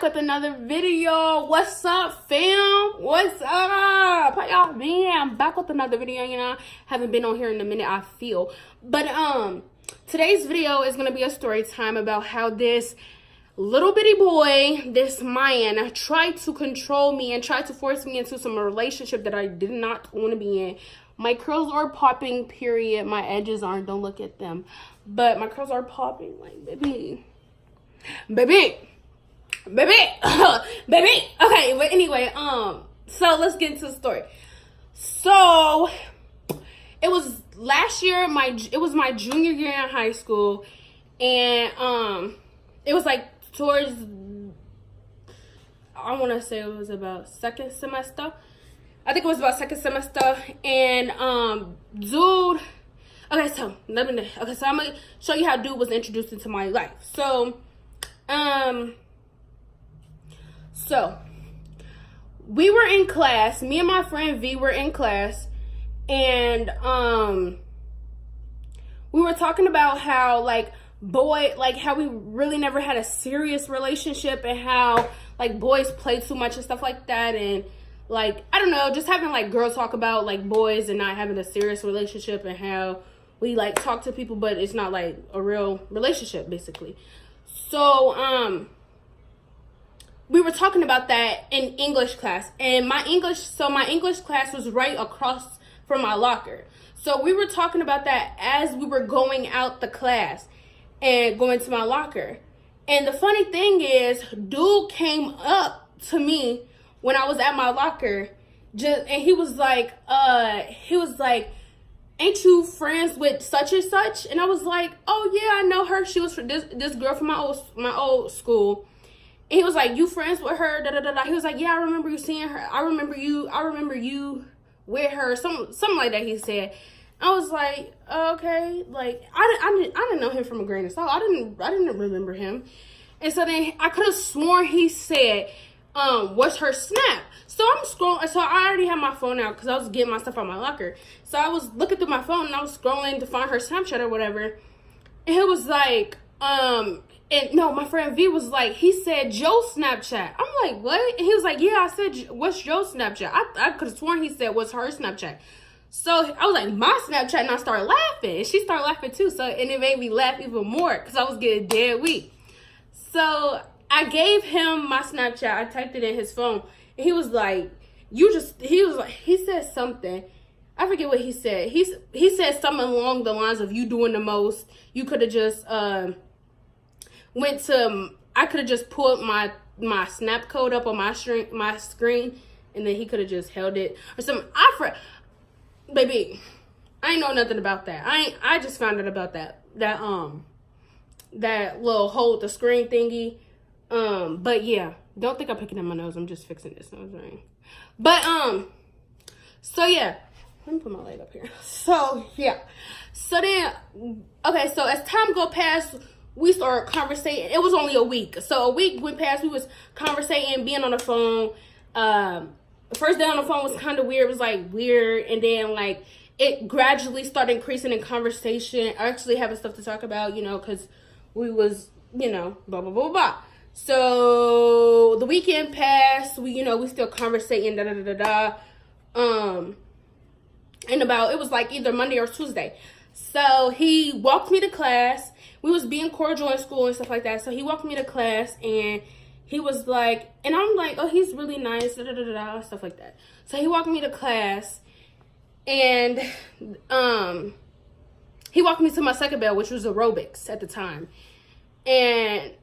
with another video. What's up, fam? What's up? How y'all been? I'm back with another video. You know, haven't been on here in a minute, I feel. But today's video is gonna be a story time about how this little bitty boy, this man, tried to control me and tried to force me into some relationship that I did not want to be in. My curls are popping, period. My edges aren't, don't look at them. But my curls are popping, like, baby. Baby. Okay, but anyway, so let's get into the story. So, it was last year, it was my junior year in high school. And, it was like towards, I want to say it was about second semester. I think it was about second semester, and dude. Okay, so I'm gonna show you how dude was introduced into my life. So, we were in class. Me and my friend V were in class, and we were talking about how how we really never had a serious relationship, and how like boys play too much and stuff like that, and like, I don't know, just having like girls talk about like boys and not having a serious relationship, and how we like talk to people but it's not like a real relationship, basically. So we were talking about that in English class, and my English class was right across from my locker. So we were talking about that as we were going out the class and going to my locker. And the funny thing is, dude came up to me when I was at my locker, and he was like, ain't you friends with such and such? And I was like, oh yeah, I know her. She was from this girl from my old school. And he was like, you friends with her? Da da da da. He was like, yeah, I remember you seeing her. I remember you with her. Something like that. He said. I was like, okay, like I didn't know him from a grain of salt. I didn't remember him. And so then I could have sworn he said, what's her snap? So I'm scrolling. So I already had my phone out because I was getting my stuff out of my locker. So I was looking through my phone and I was scrolling to find her Snapchat or whatever. And it was like, and no, my friend V was like, he said Joe's Snapchat. I'm like, what? And he was like, yeah, I said, what's Joe's Snapchat? I could have sworn he said, what's her Snapchat? So I was like, my Snapchat, and I started laughing. And she started laughing too. So, and it made me laugh even more because I was getting dead weak. So I gave him my Snapchat. I typed it in his phone. And he was like, he said something. I forget what he said. He said something along the lines of, you doing the most. You could have just, I could have just pulled my snap code up on my screen. And then he could have just held it or something. Baby, I ain't know nothing about that. I just found out about that little hold the screen thingy. But yeah, don't think I'm picking at my nose. I'm just fixing this nose ring. But so yeah, let me put my leg up here. So yeah, so then okay, so as time go past, we started conversating. It was only a week, so a week went past. We was conversating, being on the phone. First day on the phone was kind of weird. It was like weird, and then like it gradually started increasing in conversation, actually having stuff to talk about, you know, because we was, you know, blah blah blah blah. So the weekend passed. We still conversating, da da da da da. And it was like either Monday or Tuesday. So he walked me to class. We was being cordial in school and stuff like that. So he walked me to class, and he was like, and I'm like, oh, he's really nice, da da da da, stuff like that. So he walked me to class, and he walked me to my second bell, which was aerobics at the time. And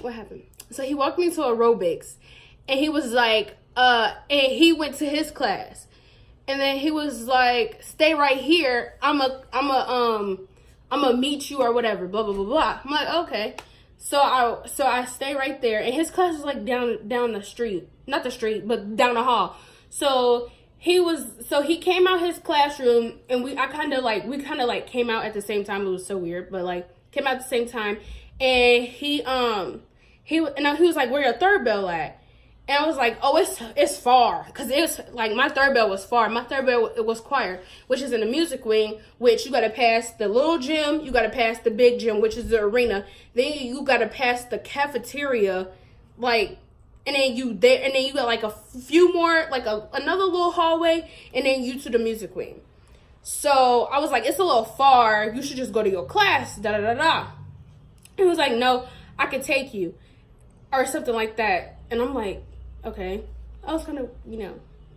what happened? So he walked me to aerobics, and he was like, and he went to his class, and then he was like, stay right here. I'm a meet you or whatever, blah blah blah blah. I'm like, okay. So I stay right there, and his class was like down the street, not the street, but down the hall. So he came out his classroom, and we kind of like came out at the same time. It was so weird, but like came out at the same time, and he was like, where your third bell at? And I was like, oh, it's far, because it's like my third bell was far. My third bell, it was choir, which is in the music wing, which you got to pass the little gym, you got to pass the big gym, which is the arena. Then you got to pass the cafeteria, like, and then you there, and then you got like a few more, like another little hallway, and then you to the music wing. So I was like, it's a little far. You should just go to your class. Da da da da. He was like, no, I could take you, or something like that. And I'm like, okay. I was kind of,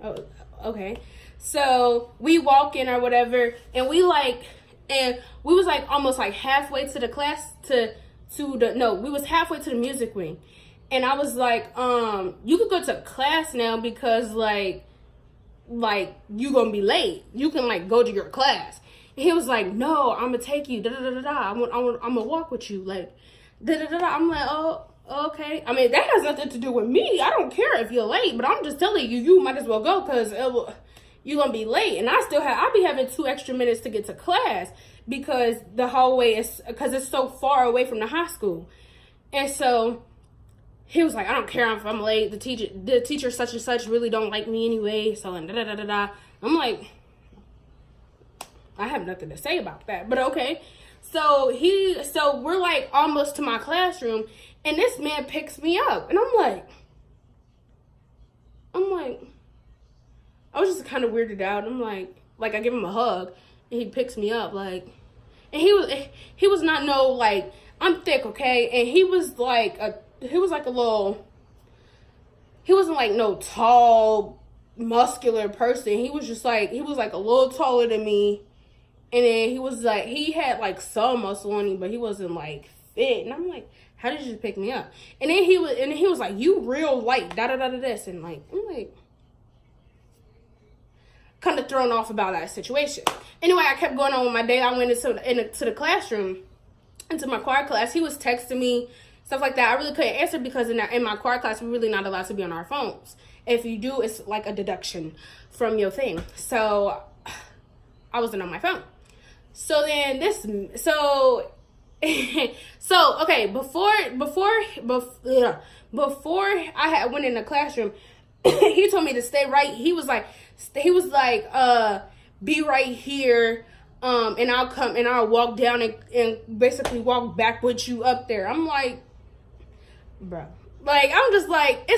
oh, okay. So we walk in or whatever, and we was like almost like halfway to the class we was halfway to the music wing. And I was like, you could go to class now because like you gonna be late. You can like go to your class. And he was like, no, I'm gonna take you. Da da da da. I'm gonna walk with you. Like, da da da da. I'm like, oh, okay. I mean, that has nothing to do with me. I don't care if you're late, but I'm just telling you, you might as well go because you're gonna be late. And I'll be having 2 extra minutes to get to class because the hallway because it's so far away from the high school. And so he was like, I don't care if I'm late. The teacher such and such really don't like me anyway. So da da da da da. I'm like, I have nothing to say about that, but okay. So we're like almost to my classroom, and this man picks me up, and I'm like, I was just kind of weirded out. I'm like I give him a hug, and he picks me up, like, and he was not no like, I'm thick, okay, and he wasn't like no tall, muscular person. He was like a little taller than me. And then he was like, he had like some muscle on him, but he wasn't like fit. And I'm like, how did you pick me up? And then he was like, you real light, da da da da this. And like, I'm like, kind of thrown off about that situation. Anyway, I kept going on with my day. I went into the classroom, into my choir class. He was texting me, stuff like that. I really couldn't answer because in my choir class, we're really not allowed to be on our phones. If you do, it's like a deduction from your thing. So I wasn't on my phone. So then okay, before I had went in the classroom, he told me to stay right. He was like, be right here, and I'll walk down and basically walk back with you up there. I'm like, bro, like, I'm just like,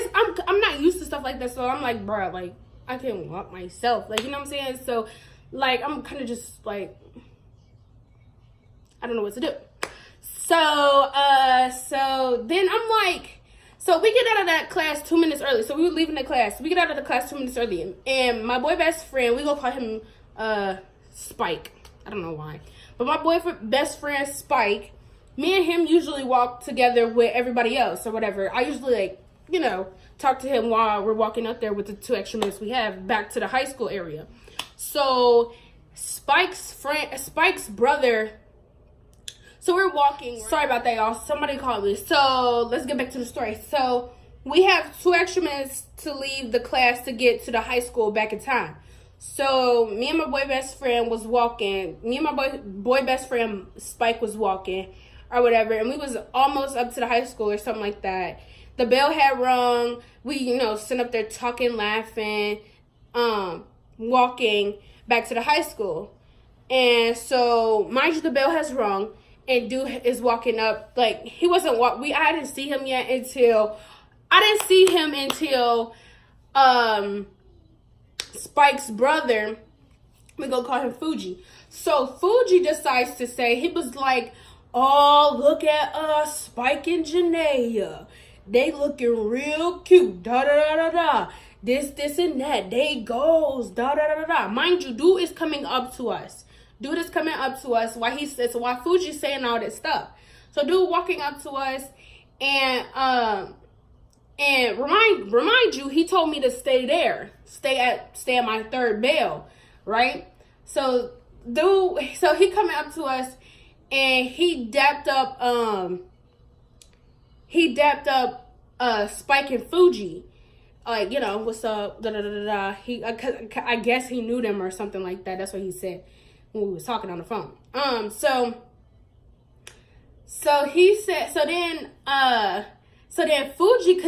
I'm not used to stuff like that, so I'm like, bro, like, I can walk myself, like, you know what I'm saying? So, like, I'm kind of just like, I don't know what to do. So then I'm like, so we get out of that class 2 minutes early. So we were leaving the class. We get out of the class 2 minutes early. And my boy best friend, we gonna call him Spike. I don't know why. But my best friend Spike, me and him usually walk together with everybody else or whatever. I usually talk to him while we're walking up there with the 2 extra minutes we have back to the high school area. So Spike's brother, so we're walking. Right? Sorry about that, y'all. Somebody called me. So let's get back to the story. So we have 2 extra minutes to leave the class to get to the high school back in time. So me and my boy best friend was walking. Me and my boy best friend Spike was walking or whatever. And we was almost up to the high school or something like that. The bell had rung. We, sitting up there talking, laughing, walking back to the high school. And so, mind you, the bell has rung. And dude is walking up, like, he wasn't I didn't see him yet until Spike's brother, we gonna call him Fuji. So Fuji decides to say, he was like, oh, look at us, Spike and Janaea. They looking real cute, da da da da da. This and that. They goals, da da da da da. Mind you, dude is coming up to us. Why Fuji's saying all this stuff. So dude walking up to us and remind you, he told me to stay there. Stay at my 3rd bell, right? So he coming up to us and he dapped up Spike and Fuji. Like, what's up? Da da da da. I guess he knew them or something like that. That's what he said when we was talking on the phone. So he said, so then Fuji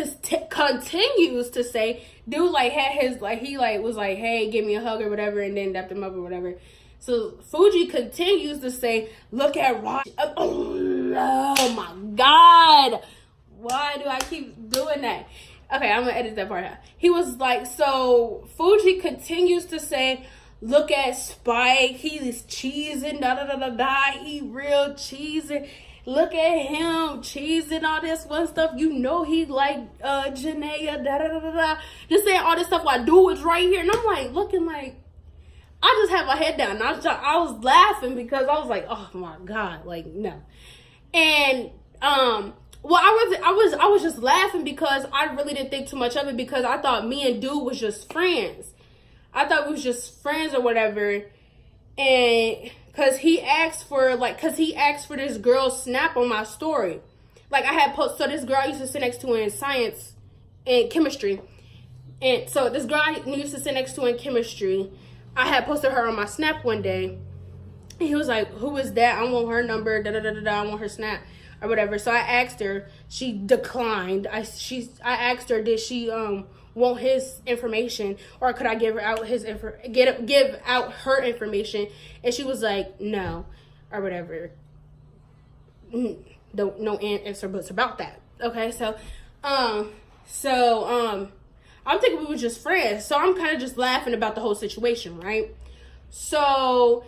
continues to say, dude, like, had his, like, he, like, was like, hey, give me a hug or whatever, and then dapped him up or whatever. So Fuji continues to say, look at Raj. Oh my God. Why do I keep doing that? Okay, I'm gonna edit that part out. He was like, so Fuji continues to say, look at Spike, he's cheesing, da da da da da, he real cheesing. Look at him cheesing all this one stuff. You know he like Janaea, da da da da da. Just saying all this stuff while dude was right here. And I'm like looking like, I just had my head down. I was laughing because I was like, oh my God, like no. And well, I was just laughing because I really didn't think too much of it because I thought me and dude was just friends. I thought we was just friends or whatever. And cause he asked for this girl's snap on my story. Like I had so this girl I used to sit next to in science and chemistry. And so this girl I used to sit next to in chemistry, I had posted her on my snap one day. And he was like, who is that? I want her number, da da da da da, I want her snap or whatever. So I asked her, she declined. I asked her, did she want his information or could I give her out give out her information? And she was like, no, or whatever. No answer buts about that. Okay, so I'm thinking we were just friends. So I'm kind of just laughing about the whole situation, right? So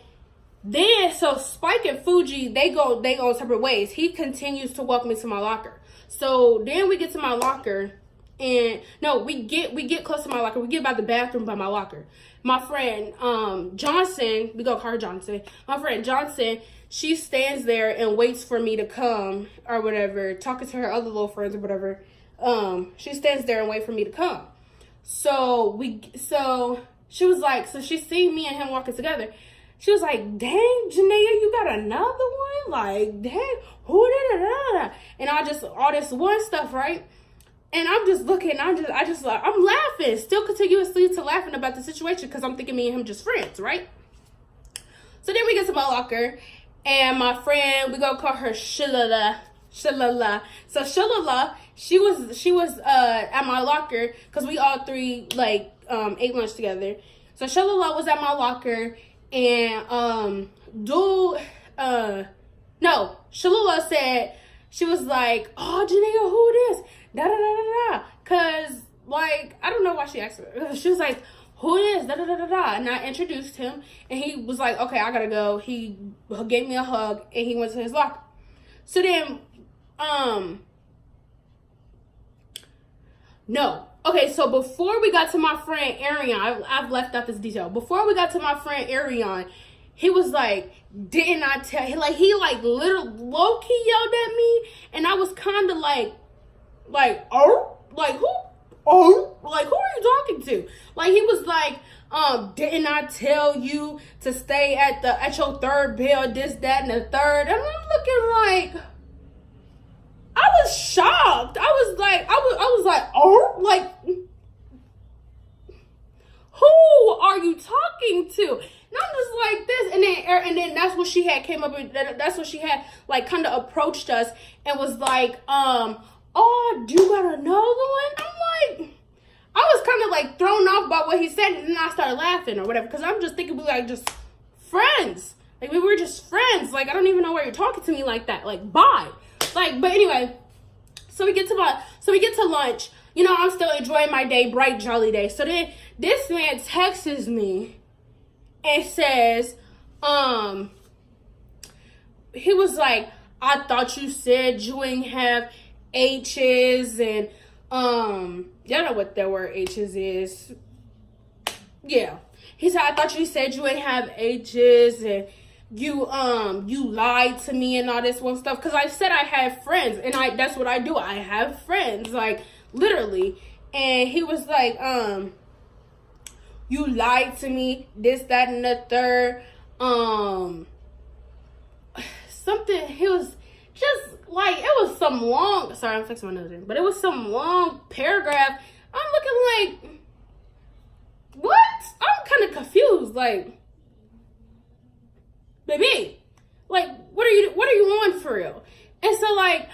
Spike and Fuji, they go separate ways. He continues to walk me to my locker. So then we get to my locker. And no, we get close to my locker. We get by the bathroom by my locker. My friend Johnson, we go call her Johnson. My friend Johnson, she stands there and waits for me to come or whatever, talking to her other little friends or whatever. She stands there and wait for me to come. So she was like, so she seen me and him walking together. She was like, dang, Janaea, you got another one? Like, dang, who da da da da? And all this one stuff, right? And I'm just looking, I'm laughing, still continuously laughing about the situation because I'm thinking me and him just friends, right? So then we get to my locker, and my friend, we gonna call her Shalala. So Shalala, she was at my locker because we all three ate lunch together. So Shalala was at my locker, and Shalala said, she was like, oh, Janaea, who it is? Da da da da da. Cause I don't know why she asked her. She was like, who it is? Da da da da da. And I introduced him, and he was like, okay, I gotta go. He gave me a hug, and he went to his locker. So then, no. Okay, so before we got to my friend Arion, I've left out this detail. Before we got to my friend Arion, he was like, didn't I tell? He literally low-key yelled at me, and I was kind of like, oh, like who? Oh, like who are you talking to? Like he was like, didn't I tell you to stay at your third bill, this, that, and the third? And I'm looking like, I was shocked. I was like, oh, like, who are you talking to? And I'm just like this, and then that's what she had came up with. That's what she had kind of approached us and was like, oh, do you got another one? I'm like, I was kind of thrown off by what he said, and then I started laughing or whatever because I'm just thinking we just friends. Like we were just friends. Like I don't even know why you're talking to me like that. Like bye. But anyway, so we get to lunch. You know, I'm still enjoying my day, bright, jolly day. So then this man texts me and says, he was like, I thought you said you ain't have H's and, y'all know what that word H's is. Yeah. He said, I thought you said you ain't have H's and you lied to me and all this one stuff. Cause I said I had friends and that's what I do. I have friends, literally. And he was like, you lied to me, this, that, and the third. Something, he was just it was some long, sorry, I'm fixing my nose, but it was some long paragraph. I'm looking like, what? I'm kind of confused, baby, what are you on for real? And so I'm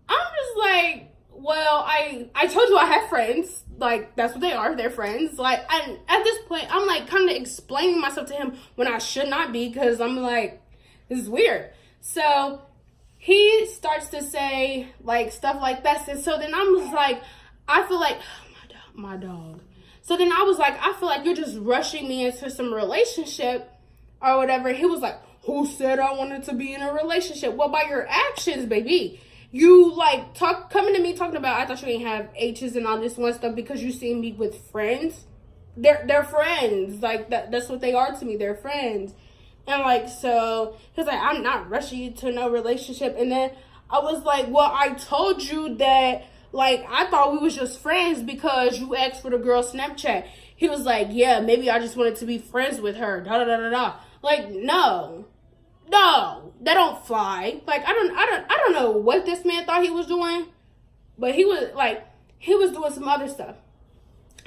just like, well, I told you I have friends. That's what they are. They're friends. And at this point, I'm kind of explaining myself to him when I should not be, because I'm like, this is weird. So he starts to say like stuff like that. And so then I was like, I feel like, oh, my dog. So then I was like, I feel like you're just rushing me into some relationship or whatever. He was like, who said I wanted to be in a relationship? Well, by your actions, baby. You like coming to me talking about, I thought you didn't have H's and all this one stuff because you see me with friends. They're friends. Like that's what they are to me. They're friends. And like, so he's like, I'm not rushing you to no relationship. And then I was like, well, I told you that, like, I thought we was just friends because you asked for the girl's Snapchat. He was like, yeah, maybe I just wanted to be friends with her. Da da da da da. Like, no, that don't fly. Like, I don't know what this man thought he was doing, but he was doing some other stuff.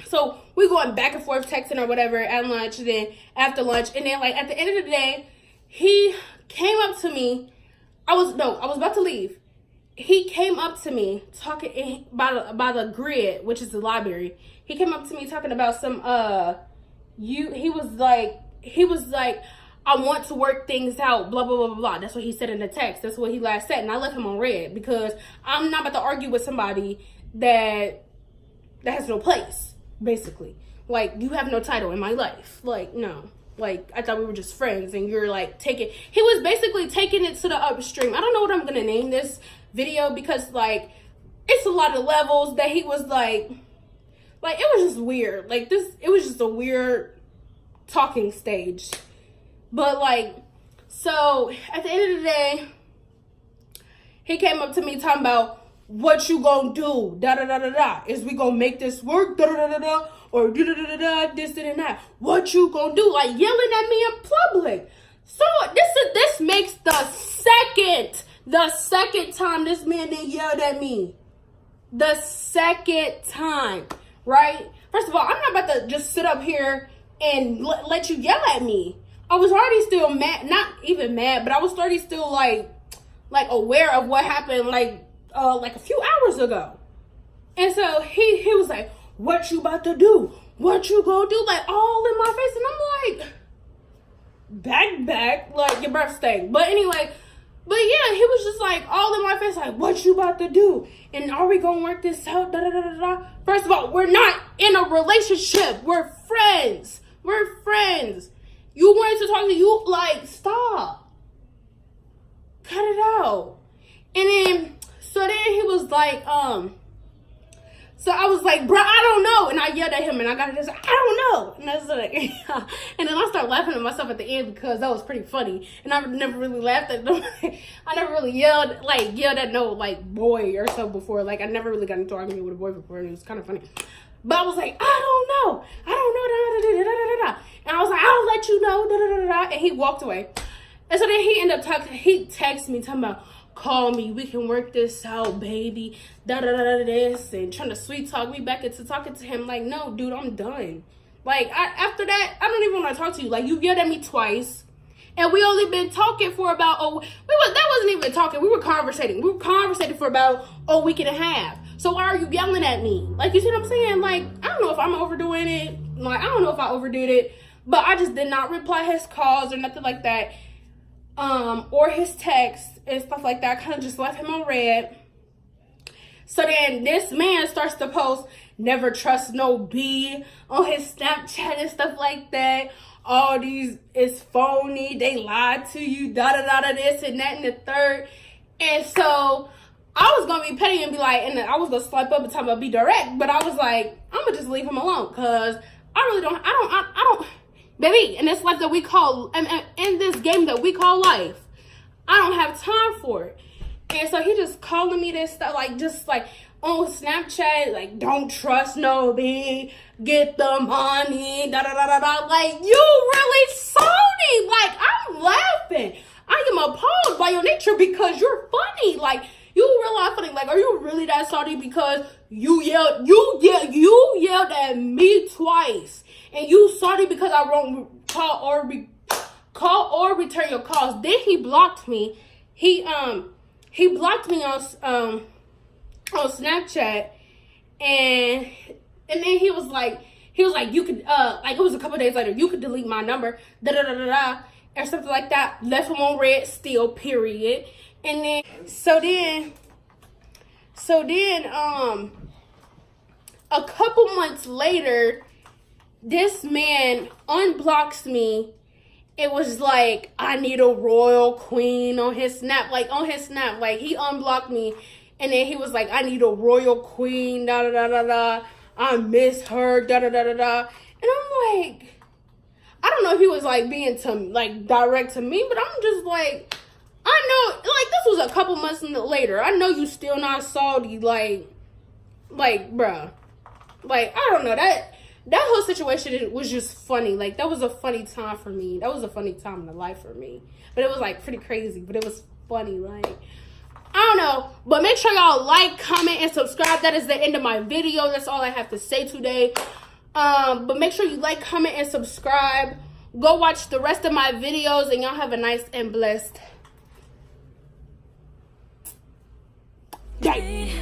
So we going back and forth texting or whatever at lunch, then after lunch, and then like at the end of the day, he came up to me. I was about to leave. He came up to me talking by the grid, which is the library. He came up to me talking about some he was like I want to work things out, blah blah blah blah blah. That's what he said in the text. That's what he last said, and I left him on red because I'm not about to argue with somebody that has no place. Basically, like, you have no title in my life. Like, no. Like, I thought we were just friends, and you're like he was basically taking it to the upstream. I don't know what I'm gonna name this video because like it's a lot of levels that he was like it was just weird. Like, it was just a weird talking stage. But like, so at the end of the day, he came up to me talking about, what you gonna do? Da da da da da. Is we gonna make this work? Da da da da da. Or da da da da da. This and that. What you gonna do? Like, yelling at me in public. So this makes the second time this man then yelled at me. The second time, right? First of all, I'm not about to just sit up here and let you yell at me. I was already still mad, not even mad, but I was already still like aware of what happened like a few hours ago. And so he was like, what you about to do? What you gonna do? Like, all in my face. And I'm like, back, like your breath stank. But anyway, but yeah, he was just like all in my face, like, what you about to do? And are we gonna work this out? Da da da da da. First of all, we're not in a relationship. We're friends. You wanted to talk to you, like, stop. Cut it out. And then so then he was like, so I was like, bro, I don't know. And I yelled at him and I got to just, I don't know. And I was like, and then I started laughing at myself at the end because that was pretty funny. And I never really laughed at them. I never really yelled at no, like, boy or so before. Like, I never really got into an argument with a boy before. And it was kind of funny. But I was like, I don't know. And I was like, I'll let you know. And he walked away. And so then he ended up he texted me talking about, call me, we can work this out, baby, this, and trying to sweet talk me back into talking to him. Like, no, dude, I'm done. Like, after that, I don't even want to talk to you. Like, you yelled at me twice, and we only been talking for about, that wasn't even talking, we were conversating for about a week and a half. So why are you yelling at me? Like, you see what I'm saying? Like, I don't know if I'm overdoing it. Like, I don't know if I overdid it, but I just did not reply his calls or nothing like that. Or his text and stuff like that. I kind of just left him on red. So then this man starts to post, never trust no B on his Snapchat and stuff like that. All these is phony. They lied to you. This and that and the third. And so I was going to be petty and be like, and I was going to swipe up and talk about be direct. But I was like, I'm going to just leave him alone. Because I don't, baby, in this life that we call, in this game that we call life, I don't have time for it. And so he just calling me this stuff, like, just like on Snapchat, like, don't trust nobody, get the money, da da da da da. Like, you really salty. Like, I'm laughing. I am appalled by your nature because you're funny. Like, you realize funny. Like, are you really that salty because you yelled at me twice? And you salty because I won't call or return your calls. Then he blocked me. He blocked me on Snapchat, and then he was like you could like, it was a couple days later, you could delete my number, da da da da da, or something like that. Left him on red still, period. And then, so then, a couple months later, this man unblocks me. It was like, I need a royal queen on his snap. Like, he unblocked me. And then he was like, I need a royal queen, da da da da da. I miss her, da da da da da. And I'm like, I don't know if he was like being direct to me, but I'm just like, I know, like, this was a couple months later. I know you still not salty, like, bruh. Like, I don't know, that whole situation was just funny. Like, that was a funny time for me. That was a funny time in the life for me. But it was, like, pretty crazy, but it was funny, like, I don't know. But make sure y'all like, comment, and subscribe. That is the end of my video. That's all I have to say today. But make sure you like, comment, and subscribe. Go watch the rest of my videos, and y'all have a nice and blessed day.